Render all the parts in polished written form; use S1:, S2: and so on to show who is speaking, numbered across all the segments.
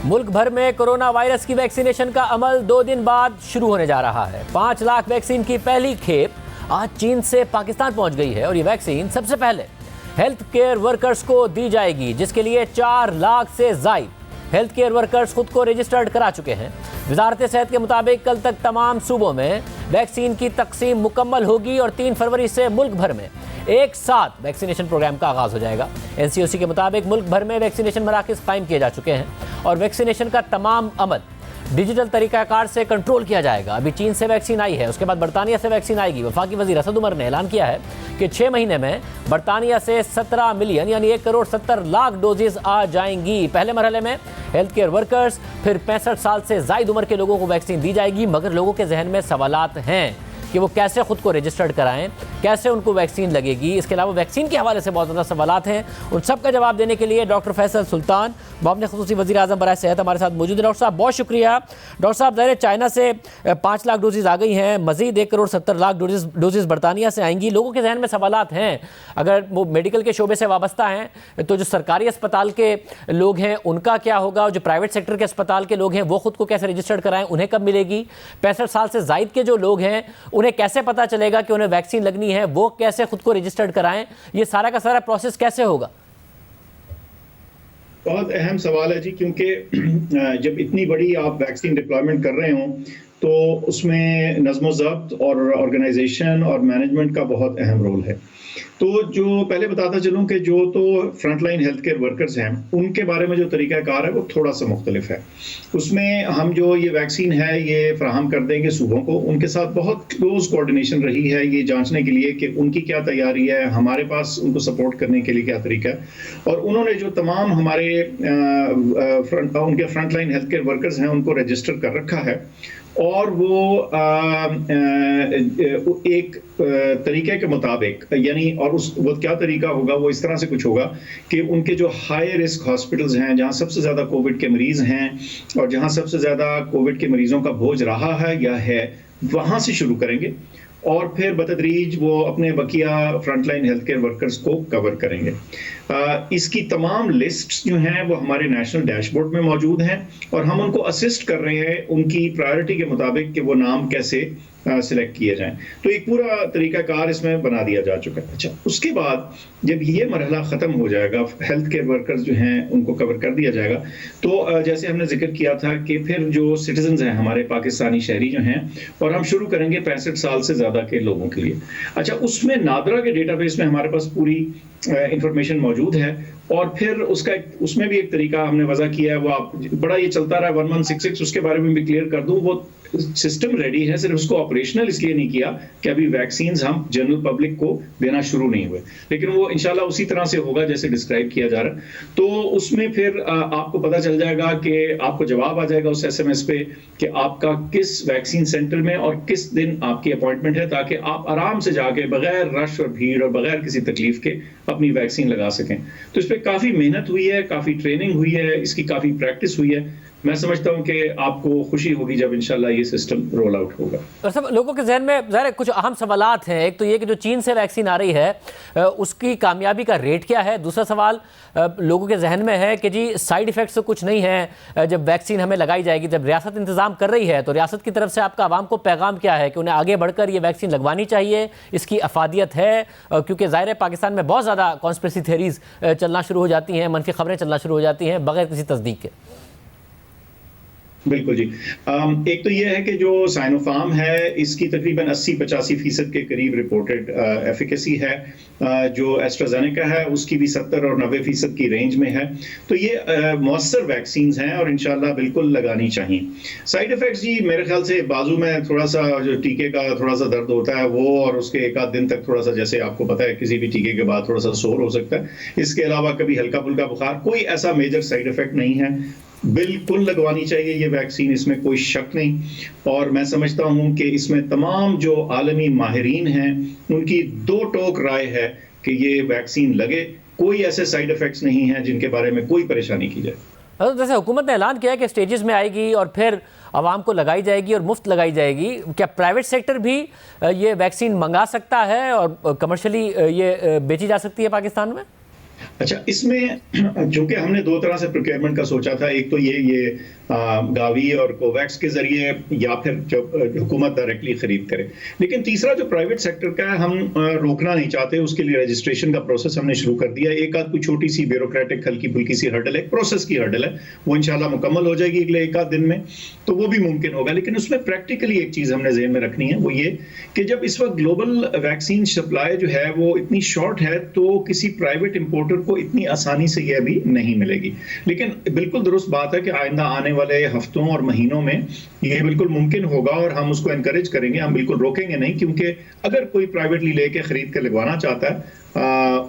S1: मुल्क भर में कोरोना वायरस की वैक्सीनेशन का अमल 2 दिन बाद शुरू होने जा रहा है। 5 लाख वैक्सीन की पहली खेप आज चीन से पाकिस्तान पहुंच गई है और ये वैक्सीन सबसे पहले हेल्थ केयर वर्कर्स को दी जाएगी, जिसके लिए 4 लाख से ज्यादा हेल्थ केयर वर्कर्स खुद को रजिस्टर्ड करा चुके हैं। वजारत सेहत के मुताबिक कल तक तमाम सूबों में वैक्सीन की तकसीम मुकम्मल होगी और 3 फरवरी से मुल्क भर में एक साथ वैक्सीनेशन प्रोग्राम का आगाज हो जाएगा। NCOC के मुताबिक मुल्क भर में वैक्सीनेशन मराकज़ कायम किए जा चुके हैं और वैक्सीनेशन का तमाम अमल डिजिटल तरीकाकार से कंट्रोल किया जाएगा। अभी चीन से वैक्सीन आई है, उसके बाद बरतानिया से वैक्सीन आएगी। वफाकी वज़ीर असद उमर ने ऐलान किया है कि 6 महीने में बरतानिया से 17 मिलियन यानी 1 करोड़ 70 लाख डोजेज आ जाएंगी। पहले मरहले में हेल्थ केयर वर्कर्स, फिर 65 साल से ज़ायद उम्र के लोगों को वैक्सीन दी जाएगी। मगर लोगों के जहन में सवालात हैं कि वो कैसे खुद को रजिस्टर्ड कराएं, कैसे उनको वैक्सीन लगेगी। इसके अलावा वैक्सीन के हवाले से बहुत ज़्यादा सवालात हैं। उन सब का जवाब देने के लिए डॉक्टर फैसल सुल्तान, बामने ख़ुसूसी वज़ीर आज़म बराए सेहत, हमारे साथ मौजूद है। डॉक्टर साहब बहुत शुक्रिया। डॉक्टर साहब, ज़ाहिर चाइना से 5 लाख डोजेज़ आ गई हैं, मज़ीद 1 करोड़ 70 लाख डोजेज़ बरतानिया से आएंगी। लोगों के जहन में सवालात हैं, अगर वो मेडिकल के शोबे से वाबस्ता हैं तो जो सरकारी अस्पताल के लोग हैं उनका क्या होगा, और जो प्राइवेट सेक्टर के अस्पताल के लोग हैं वो खुद को कैसे रजिस्टर्ड कराएं, उन्हें कब मिलेगी। 65 साल से ज़ायद के जो लोग हैं उन्हें कैसे पता चलेगा कि उन्हें वैक्सीन लगनी है, वो कैसे खुद को रजिस्टर्ड कराएं, ये सारा का सारा प्रोसेस कैसे होगा?
S2: बहुत अहम सवाल है जी, क्योंकि जब इतनी बड़ी आप वैक्सीन डिप्लॉयमेंट कर रहे हो तो उसमें नज़्म-ओ-ज़ब्त और ऑर्गेनाइजेशन और मैनेजमेंट का बहुत अहम रोल है। तो जो पहले बताता चलूं कि जो तो फ्रंटलाइन हेल्थ केयर वर्कर्स हैं उनके बारे में जो तरीक़ाकार है वो थोड़ा सा मुख्तलिफ है। उसमें हम जो ये वैक्सीन है ये फराहम कर देंगे सूबों को, उनके साथ बहुत क्लोज कोऑर्डिनेशन रही है ये जांचने के लिए कि उनकी क्या तैयारी है, हमारे पास उनको सपोर्ट करने के लिए क्या तरीका है। और उन्होंने जो तमाम हमारे उनके फ्रंटलाइन हेल्थ केयर वर्कर्स हैं उनको रजिस्टर कर रखा है और वो एक तरीके के मुताबिक यानी, और वो क्या तरीका होगा वो इस तरह से कुछ होगा कि उनके जो हाई रिस्क हॉस्पिटल्स हैं जहां सबसे ज़्यादा कोविड के मरीज हैं और जहां सबसे ज़्यादा कोविड के मरीजों का बोझ रहा है या है, वहां से शुरू करेंगे और फिर बतदरीज वो अपने बकिया फ्रंटलाइन हेल्थ केयर वर्कर्स को कवर करेंगे। इसकी तमाम लिस्ट्स जो हैं वो हमारे नेशनल डैशबोर्ड में मौजूद हैं और हम उनको असिस्ट कर रहे हैं उनकी प्रायोरिटी के मुताबिक कि वो नाम कैसे सिलेक्ट किए जाएं। तो एक पूरा तरीकाकार इसमें बना दिया जा चुका है। अच्छा, उसके बाद जब ये मरहला ख़त्म हो जाएगा, हेल्थ केयर वर्कर्स जो हैं उनको कवर कर दिया जाएगा, तो जैसे हमने जिक्र किया था कि फिर जो सिटीजन्स हैं हमारे पाकिस्तानी शहरी जो हैं, और हम शुरू करेंगे 65 साल से ज़्यादा के लोगों के लिए। अच्छा, उसमें नादरा के डेटाबेस में हमारे पास पूरी इंफॉर्मेशन मौजूद है और फिर उसमें भी एक तरीका हमने वजह किया है। वो आप बड़ा ये चलता रहा 1166, उसके बारे में भी क्लियर कर दूं। वो सिस्टम रेडी है, सिर्फ उसको ऑपरेशनल इसलिए नहीं किया कि अभी वैक्सीन हम जनरल पब्लिक को देना शुरू नहीं हुए, लेकिन वो इंशाल्लाह उसी तरह से होगा जैसे डिस्क्राइब किया जा रहा है। तो उसमें फिर आपको पता चल जाएगा कि आपको जवाब आ जाएगा उस SMS पे कि आपका किस वैक्सीन सेंटर में और किस दिन आपकी अपॉइंटमेंट है, ताकि आप आराम से जाके बगैर रश और भीड़ और बगैर किसी तकलीफ के अपनी वैक्सीन लगा सकें। तो इस पर काफ़ी मेहनत हुई है, काफ़ी ट्रेनिंग हुई है, इसकी काफ़ी प्रैक्टिस हुई है। मैं समझता हूं कि आपको खुशी होगी जब इंशाल्लाह ये सिस्टम रोल आउट होगा।
S1: और सब लोगों के जहन में ज़रा कुछ अहम सवालात हैं। एक तो ये कि जो चीन से वैक्सीन आ रही है उसकी कामयाबी का रेट क्या है। दूसरा सवाल लोगों के जहन में है कि जी साइड इफ़ेक्ट्स तो कुछ नहीं है जब वैक्सीन हमें लगाई जाएगी। जब रियासत इंतज़ाम कर रही है तो रियासत की तरफ से आपका आवाम को पैगाम क्या है कि उन्हें आगे बढ़कर ये वैक्सीन लगवानी चाहिए, इसकी अफादियत है? क्योंकि ज़ाहिर है पाकिस्तान में बहुत ज़्यादा कॉन्स्पिरेसी थ्योरीज चलना शुरू हो जाती हैं, मनफी खबरें चलना शुरू हो जाती हैं बगैर किसी तस्दीक के।
S2: बिल्कुल जी। एक तो ये है कि जो साइनोफार्म है इसकी तकरीबन 80-85% के करीब रिपोर्टेड एफिकेसी है। जो एस्ट्राजेनेका है उसकी भी 70 और 90% की रेंज में है। तो ये मौसर वैक्सीन हैं और इंशाल्लाह बिल्कुल लगानी चाहिए। साइड इफेक्ट्स जी मेरे ख्याल से बाजू में थोड़ा सा जो टीके का थोड़ा सा दर्द होता है वो, और उसके 1 आध दिन तक थोड़ा सा, जैसे आपको पता है किसी भी टीके के बाद थोड़ा सा शोर हो सकता है। इसके अलावा कभी हल्का फुल्का बुखार, कोई ऐसा मेजर साइड इफेक्ट नहीं है। बिल्कुल लगवानी चाहिए ये वैक्सीन, इसमें कोई शक नहीं। और मैं समझता हूं कि इसमें तमाम जो आलमी माहिरीन हैं उनकी 2 टोक राय है कि ये वैक्सीन लगे। कोई ऐसे साइड इफेक्ट्स नहीं हैं जिनके बारे में कोई परेशानी की जाए।
S1: जैसे हुकूमत ने ऐलान किया कि स्टेजेस में आएगी और फिर आवाम को लगाई जाएगी और मुफ्त लगाई जाएगी, क्या प्राइवेट सेक्टर भी ये वैक्सीन मंगा सकता है और कमर्शियली ये बेची जा सकती है पाकिस्तान में?
S2: अच्छा, इसमें चूंकि हमने दो तरह से प्रोक्योरमेंट का सोचा था, एक तो ये गावी और कोवैक्स के जरिए, या फिर जब हुकूमत डायरेक्टली खरीद करे। लेकिन तीसरा जो प्राइवेट सेक्टर का है, हम रोकना नहीं चाहते, उसके लिए रजिस्ट्रेशन का प्रोसेस हमने शुरू कर दिया। एक आध कोई छोटी सी ब्यूरोक्रेटिक हल्की फुल्की सी हर्डल है, प्रोसेस की हर्डल है, वो इंशाल्लाह मुकम्मल हो जाएगी अगले एक आध दिन में, तो वो भी मुमकिन होगा। लेकिन उसमें प्रैक्टिकली एक चीज हमने ज़हन में रखनी है, वो ये कि जब इस वक्त ग्लोबल वैक्सीन सप्लाई जो है वो इतनी शॉर्ट है, तो किसी प्राइवेट इंपोर्टर को इतनी आसानी से यह भी नहीं मिलेगी। लेकिन बिल्कुल दुरुस्त बात है कि आइंदा आने वाले हफ्तों और महीनों में यह बिल्कुल मुमकिन होगा, और हम उसको एनकरेज करेंगे, हम बिल्कुल रोकेंगे नहीं। क्योंकि अगर कोई प्राइवेटली लेके खरीद के लगवाना चाहता है,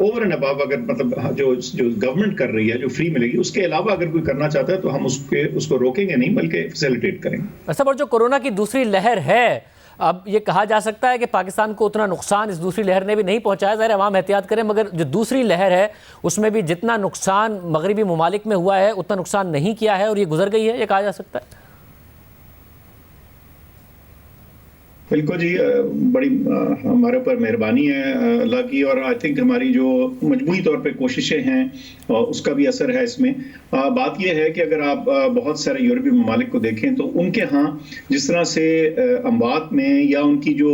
S2: ओवर एंड अबव, अगर मतलब जो गवर्नमेंट कर रही है, जो फ्री मिलेगी, उसके अलावा अगर कोई करना चाहता है, तो हम उसको रोकेंगे नहीं, बल्कि फैसिलिटेट करेंगे।
S1: अच्छा, और जो कोरोना की दूसरी लहर है, अब ये कहा जा सकता है कि पाकिस्तान को उतना नुकसान इस दूसरी लहर ने भी नहीं पहुंचाया। ज़ाहिर अवाम एहतियात करें, मगर जो दूसरी लहर है उसमें भी जितना नुकसान मगरबी ममालिक में हुआ है उतना नुकसान नहीं किया है, और ये गुजर गई है, ये कहा जा सकता है।
S2: बिल्कुल जी, बड़ी हमारे ऊपर मेहरबानी है अल्लाह की, और आई थिंक हमारी जो मजमूई तौर पे कोशिशें हैं उसका भी असर है इसमें। बात यह है कि अगर आप बहुत सारे यूरोपीय ममालिक को देखें, तो उनके यहाँ जिस तरह से अमवात में या उनकी जो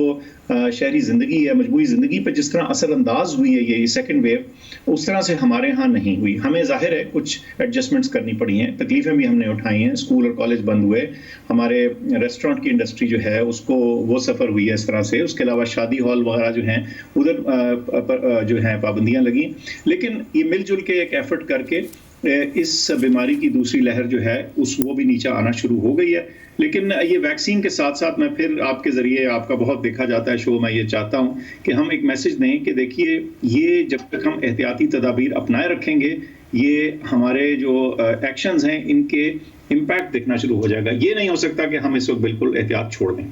S2: शहरी ज़िंदगी है, मजमूई ज़िंदगी पर जिस तरह असरअंदाज हुई है ये सेकंड वेव, उस तरह से हमारे यहाँ नहीं हुई। हमें ज़ाहिर है कुछ एडजस्टमेंट्स करनी पड़ी हैं, तकलीफ़ें भी हमने उठाई हैं, स्कूल और कॉलेज बंद हुए, हमारे रेस्टोरेंट की इंडस्ट्री जो है उसको वो सफ़र हुई है इस तरह से। उसके अलावा शादी हॉल वगैरह जो हैं उधर जो है पाबंदियाँ लगी। लेकिन ये मिलजुल के एक एफर्ट करके इस बीमारी की दूसरी लहर जो है वो भी नीचे आना शुरू हो गई है। लेकिन ये वैक्सीन के साथ साथ, मैं फिर आपके ज़रिए, आपका बहुत देखा जाता है शो, मैं ये चाहता हूँ कि हम एक मैसेज दें कि देखिए, ये जब तक हम एहतियाती तदाबीर अपनाए रखेंगे, ये हमारे जो एक्शंस हैं इनके इम्पैक्ट दिखना शुरू हो जाएगा। ये नहीं हो सकता कि हम इस वक्त बिल्कुल एहतियात छोड़ दें।